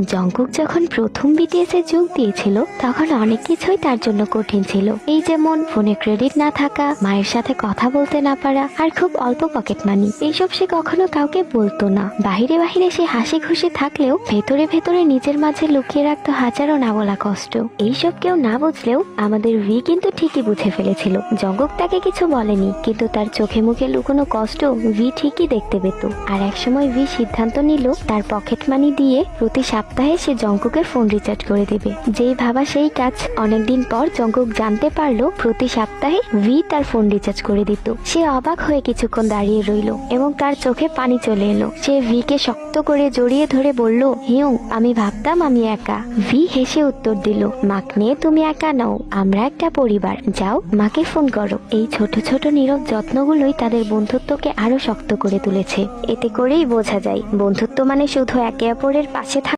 Jungkook যখন প্রথম বিটিএসে যোগ দিয়েছিল তখন অনেক কিছুই তার জন্য কঠিন ছিল। এই যেমন ফোনে ক্রেডিট না থাকা, মায়ের সাথে কথা বলতে না পারা, আর খুব অল্প পকেট মানি। এইসব সে কখনো কাউকে বলতো না। বাহিরে বাহিরে সে হাসি খুশি থাকলেও ভেতরে ভেতরে নিজের মাঝে লুকিয়ে রাখতো হাজারো না বলা কষ্ট। এইসব কেউ না বুঝলেও আমাদের ভি কিন্তু ঠিকই বুঝে ফেলেছিল। জঙ্কুক তাকে কিছু বলেনি, কিন্তু তার চোখে মুখে লুকোনো কষ্ট ভি ঠিকই দেখতে পেত। আর একসময় ভি সিদ্ধান্ত নিল তার পকেট মানি দিয়ে প্রতি সপ্তাহে সে জঙ্কুকের ফোন রিচার্জ করে দেবে। যেই ভাবা সেই কাজ। অনেকদিন পর জঙ্কুক জানতে পারলো প্রতি সপ্তাহে ভি তার ফোন রিচার্জ করে দিত। সে অবাক হয়ে কিছুক্ষণ দাঁড়িয়ে রইল এবং তার চোখে পানি চলে এলো। সে ভি কে শক্ত করে জড়িয়ে ধরে বলল, হিউং, আমি ভাবতাম আমি একা। ভি হেসে উত্তর দিল, মাকনে, তুমি একা নও, আমরা একটা পরিবার। যাও, মাকে ফোন করো। এই ছোট ছোট নীরব যত্নগুলোই তাদের বন্ধুত্বকে আরো শক্ত করে তুলেছে। এতে করেই বোঝা যায় বন্ধুত্ব মানে শুধু একে অপরের পাশে থাকা